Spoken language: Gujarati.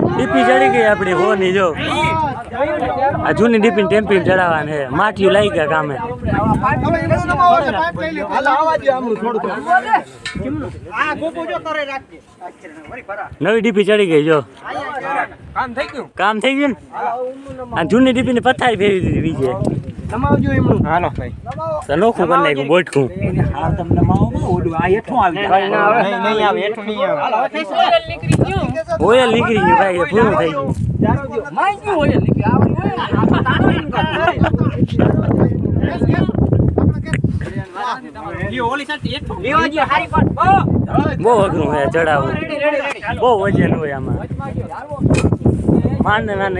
ડીપી ચડી ગઈ આપડી હોની જો આ જૂની ડીપી ટેમ્પી ચડાવવાની છે માઠિયું લાગી ગયા કામે નવી ડીપી ચડી ગઈ જો કામ થઈ ગયું ને આ જૂની ડીપી ને પથારી ફેરવી દીધી બીજે નમાવજો એમનું હાલો ભાઈ નોખું કરી નાખ્યું બોટકું હા તમને નમાવો ઓડું આ હેઠું આવી જાય નહીં આવે હેઠું નહીં આવે ઓયલ નીકળી ગયું ભાઈ પૂરું થઈ ગયું બહુ અઘરું છે ચડાવવું બહુ વજન હોય આમાં માન ના